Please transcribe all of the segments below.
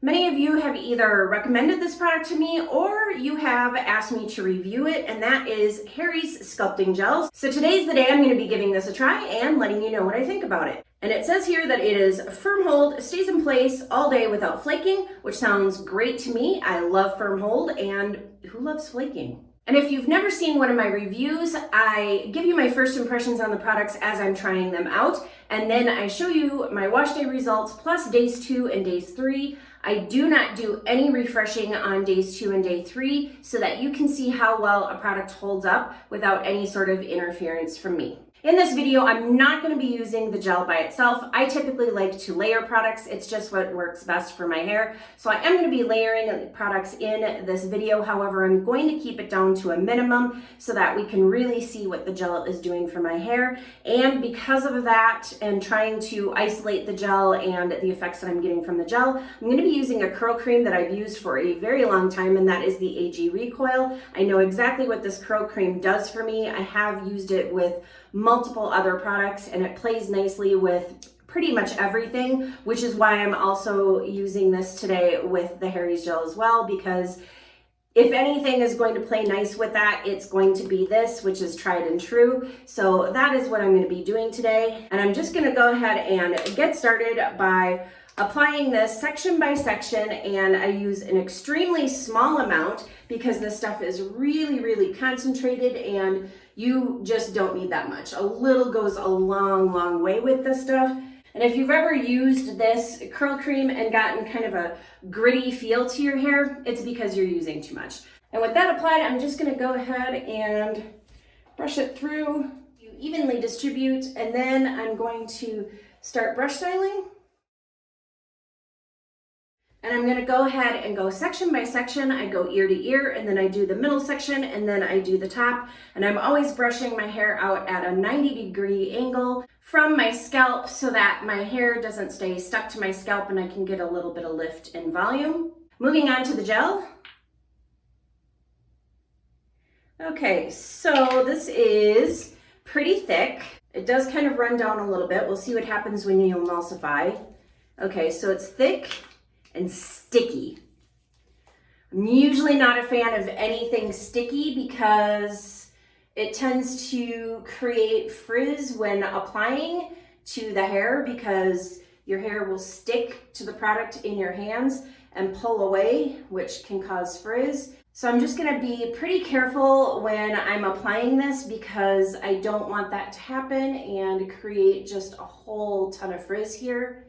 Many of you have either recommended this product to me or you have asked me to review it, and that is Harry's Sculpting Gels. So today's the day I'm going to be giving this a try and letting you know what I think about it. And it says here that it is firm hold, stays in place all day without flaking, which sounds great to me. I love firm hold, and who loves flaking? And if you've never seen one of my reviews, I give you my first impressions on the products as I'm trying them out, and then I show you my wash day results plus days 2 and days 3. I do not do any refreshing on days 2 and day 3 so that you can see how well a product holds up without any sort of interference from me. In this video, I'm not going to be using the gel by itself. I typically like to layer products. It's just what works best for my hair. So I am going to be layering products in this video. However, I'm going to keep it down to a minimum so that we can really see what the gel is doing for my hair. And because of that, and trying to isolate the gel and the effects that I'm getting from the gel, I'm going to be using a curl cream that I've used for a very long time, and that is the AG Recoil. I know exactly what this curl cream does for me. I have used it with multiple other products, and it plays nicely with pretty much everything, which is why I'm also using this today with the Harry's gel as well, because if anything is going to play nice with that, it's going to be this, which is tried and true. So that is what I'm going to be doing today. And I'm just going to go ahead and get started by applying this section by section, and I use an extremely small amount because this stuff is really concentrated and you just don't need that much. A little goes a long way with this stuff. And if you've ever used this curl cream and gotten kind of a gritty feel to your hair, it's because you're using too much. And with that applied, I'm just gonna go ahead and brush it through. You evenly distribute, and then I'm going to start brush styling. And I'm gonna go ahead and go section by section. I go ear to ear, and then I do the middle section, and then I do the top. And I'm always brushing my hair out at a 90-degree angle from my scalp so that my hair doesn't stay stuck to my scalp and I can get a little bit of lift and volume. Moving on to the gel. Okay, so this is pretty thick. It does kind of run down a little bit. We'll see what happens when you emulsify. Okay, so it's thick and sticky. I'm usually not a fan of anything sticky because it tends to create frizz when applying to the hair, because your hair will stick to the product in your hands and pull away, which can cause frizz. So I'm just gonna be pretty careful when I'm applying this because I don't want that to happen and create just a whole ton of frizz here.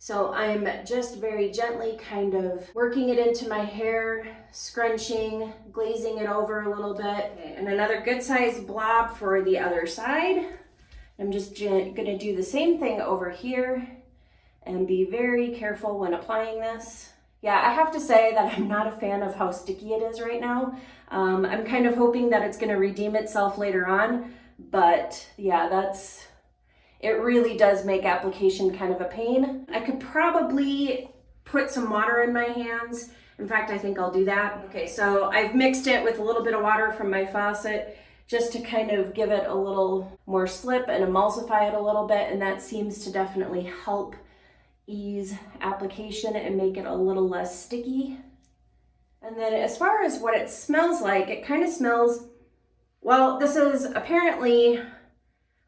So I'm just very gently kind of working it into my hair, scrunching, glazing it over a little bit. And another good sized blob for the other side. I'm just gonna do the same thing over here and be very careful when applying this. Yeah, I have to say that I'm not a fan of how sticky it is right now. I'm kind of hoping that it's gonna redeem itself later on, but yeah, it really does make application kind of a pain. I could probably put some water in my hands. In fact, I think I'll do that. Okay, so I've mixed it with a little bit of water from my faucet just to kind of give it a little more slip and emulsify it a little bit, and that seems to definitely help ease application and make it a little less sticky. And then as far as what it smells like, it kind of smells, well, this is apparently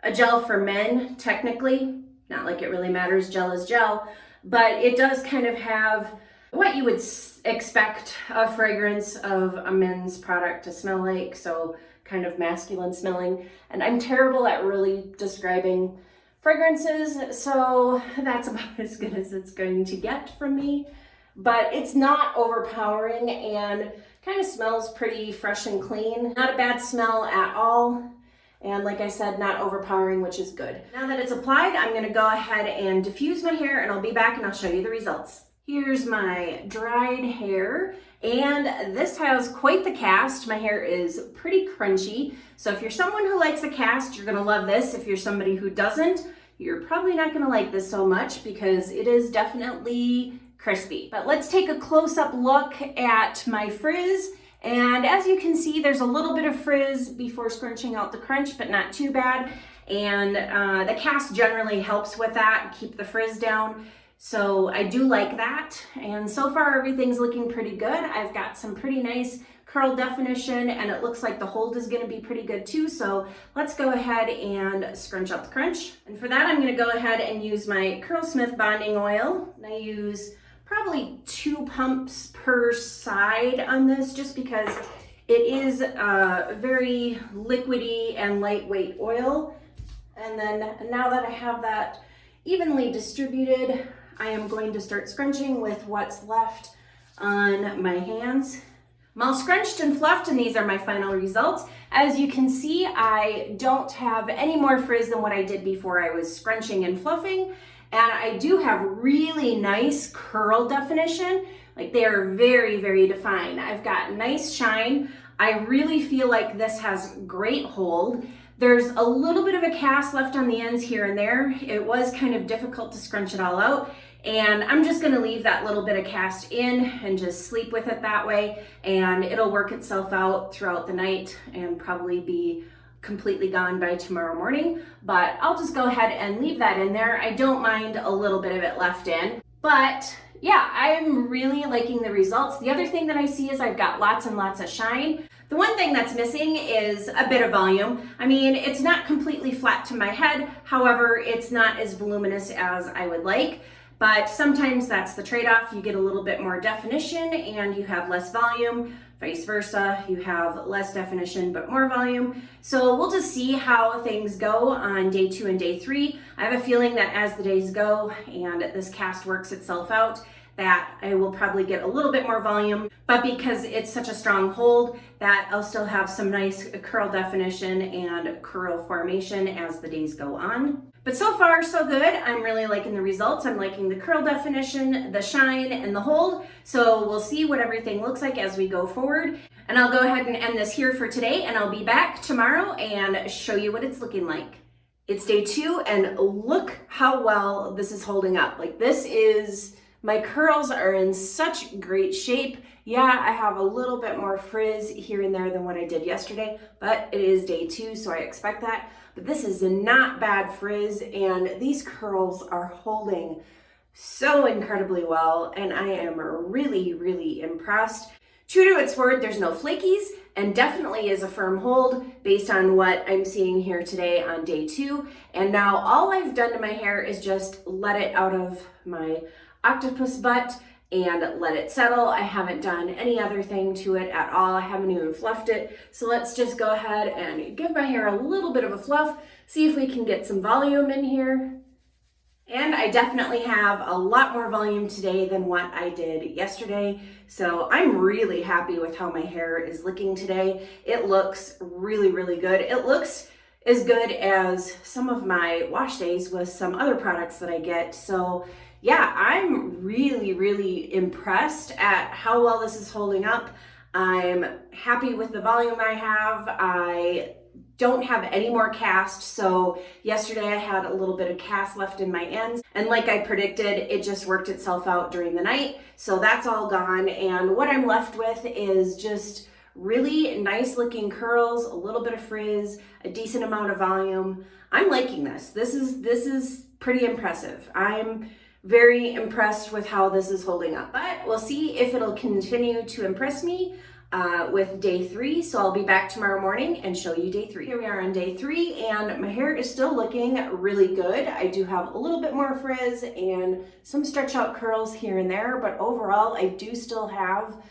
a gel for men, technically. Not like it really matters, gel is gel, but it does kind of have what you would expect a fragrance of a men's product to smell like, so kind of masculine smelling. And I'm terrible at really describing fragrances, so that's about as good as it's going to get from me. But it's not overpowering and kind of smells pretty fresh and clean. Not a bad smell at all. And like I said, not overpowering, which is good. Now that it's applied, I'm gonna go ahead and diffuse my hair, and I'll be back and I'll show you the results. Here's my dried hair, and this has quite the cast. My hair is pretty crunchy. So if you're someone who likes a cast, you're gonna love this. If you're somebody who doesn't, you're probably not gonna like this so much because it is definitely crispy. But let's take a close-up look at my frizz. And as you can see, there's a little bit of frizz before scrunching out the crunch, but not too bad. And the cast generally helps with that, keep the frizz down. So I do like that. And so far everything's looking pretty good. I've got some pretty nice curl definition, and it looks like the hold is going to be pretty good too. So let's go ahead and scrunch out the crunch. And for that, I'm going to go ahead and use my Curlsmith bonding oil. And I use probably 2 pumps per side on this, just because it is a very liquidy and lightweight oil. And then now that I have that evenly distributed, I am going to start scrunching with what's left on my hands. I'm all scrunched and fluffed, and these are my final results. As you can see, I don't have any more frizz than what I did before I was scrunching and fluffing. And I do have really nice curl definition. Like, they are very, very defined. I've got nice shine. I really feel like this has great hold. There's a little bit of a cast left on the ends here and there. It was kind of difficult to scrunch it all out. And I'm just gonna leave that little bit of cast in and just sleep with it that way. And it'll work itself out throughout the night and probably be completely gone by tomorrow morning. But I'll just go ahead and leave that in there. I don't mind a little bit of it left in. But yeah, I'm really liking the results. The other thing that I see is I've got lots and lots of shine. The one thing that's missing is a bit of volume. I mean, it's not completely flat to my head. However, it's not as voluminous as I would like. But sometimes that's the trade-off. You get a little bit more definition and you have less volume. Vice versa, you have less definition but more volume. So we'll just see how things go on day 2 and day 3. I have a feeling that as the days go and this cast works itself out, that I will probably get a little bit more volume, but because it's such a strong hold, that I'll still have some nice curl definition and curl formation as the days go on. But so far, so good. I'm really liking the results. I'm liking the curl definition, the shine, and the hold. So we'll see what everything looks like as we go forward. And I'll go ahead and end this here for today, and I'll be back tomorrow and show you what it's looking like. It's day 2, and look how well this is holding up. Like, this is... My curls are in such great shape. Yeah, I have a little bit more frizz here and there than what I did yesterday, but it is day 2, so I expect that. But this is not bad frizz, and these curls are holding so incredibly well, and I am really, really impressed. True to its word, there's no flakies, and definitely is a firm hold based on what I'm seeing here today on day 2. And now all I've done to my hair is just let it out of my octopus butt and let it settle. I haven't done any other thing to it at all. I haven't even fluffed it. So let's just go ahead and give my hair a little bit of a fluff, see if we can get some volume in here. And I definitely have a lot more volume today than what I did yesterday. So I'm really happy with how my hair is looking today. It looks really, really good. It looks as good as some of my wash days with some other products that I get. So yeah, I'm really, really impressed at how well this is holding up. I'm happy with the volume I have. I don't have any more cast, so yesterday I had a little bit of cast left in my ends, and like I predicted, it just worked itself out during the night, so that's all gone, and what I'm left with is just really nice looking curls, a little bit of frizz, a decent amount of volume. I'm liking this. This is pretty impressive. I'm very impressed with how this is holding up, but we'll see if it'll continue to impress me with day 3. So I'll be back tomorrow morning and show you day 3. Here we are on day 3, and my hair is still looking really good. I do have a little bit more frizz and some stretch out curls here and there, but overall I do still have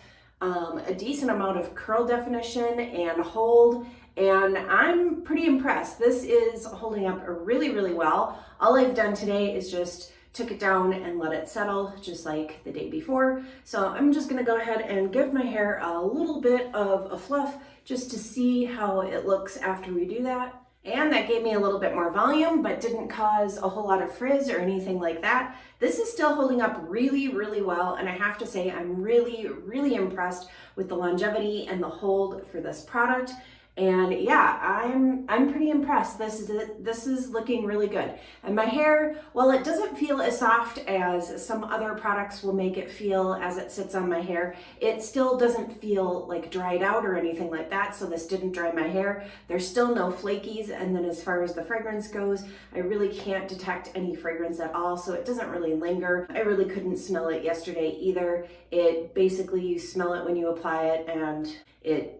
a decent amount of curl definition and hold, and I'm pretty impressed. This is holding up really, really well. All I've done today is just took it down and let it settle just like the day before. So I'm just gonna go ahead and give my hair a little bit of a fluff just to see how it looks after we do that. And that gave me a little bit more volume, but didn't cause a whole lot of frizz or anything like that. This is still holding up really, really well. And I have to say, I'm really, really impressed with the longevity and the hold for this product. And yeah, I'm pretty impressed. This is looking really good. And my hair, while it doesn't feel as soft as some other products will make it feel as it sits on my hair, it still doesn't feel like dried out or anything like that. So this didn't dry my hair. There's still no flakies. And then as far as the fragrance goes, I really can't detect any fragrance at all. So it doesn't really linger. I really couldn't smell it yesterday either. It basically, you smell it when you apply it and it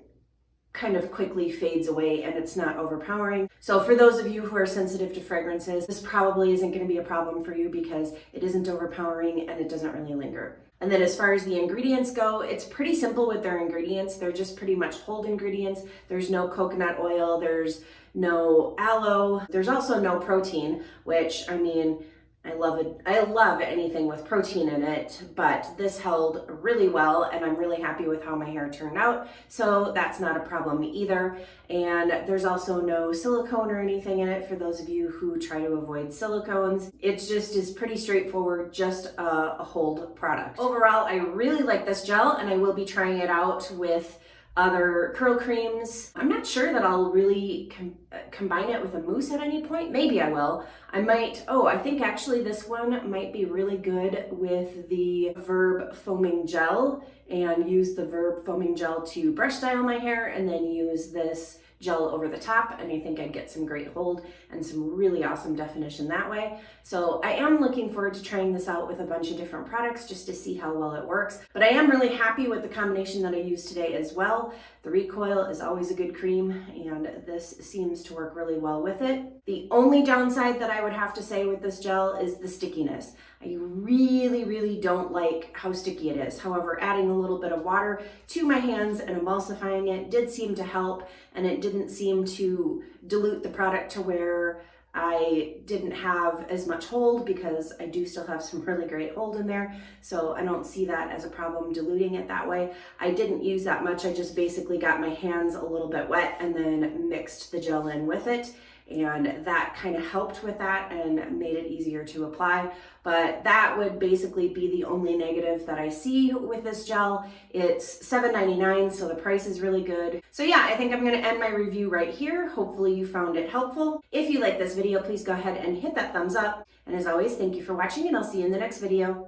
kind of quickly fades away and it's not overpowering. So for those of you who are sensitive to fragrances, this probably isn't going to be a problem for you because it isn't overpowering and it doesn't really linger. And then as far as the ingredients go, it's pretty simple with their ingredients. They're just pretty much hold ingredients. There's no coconut oil, there's no aloe, there's also no protein, which, I mean, I love it. I love anything with protein in it, but this held really well and I'm really happy with how my hair turned out. So that's not a problem either. And there's also no silicone or anything in it for those of you who try to avoid silicones. It just is pretty straightforward, just a hold product. Overall, I really like this gel and I will be trying it out with other curl creams. I'm not sure that I'll really combine it with a mousse at any point. Maybe I will. I might, I think actually this one might be really good with the Verb foaming gel, and use the Verb foaming gel to brush style my hair and then use this gel over the top, and I think I'd get some great hold and some really awesome definition that way. So I am looking forward to trying this out with a bunch of different products just to see how well it works. But I am really happy with the combination that I used today as well. The recoil is always a good cream and this seems to work really well with it. The only downside that I would have to say with this gel is the stickiness. I really don't like how sticky it is. However, adding a little bit of water to my hands and emulsifying it did seem to help, and it didn't seem to dilute the product to where I didn't have as much hold, because I do still have some really great hold in there. So I don't see that as a problem diluting it that way. I didn't use that much. I just basically got my hands a little bit wet and then mixed the gel in with it. And that kind of helped with that and made it easier to apply. But that would basically be the only negative that I see with this gel. It's $7.99, so the price is really good. So yeah, I think I'm gonna end my review right here. Hopefully you found it helpful. If you like this video, please go ahead and hit that thumbs up. And as always, thank you for watching, and I'll see you in the next video.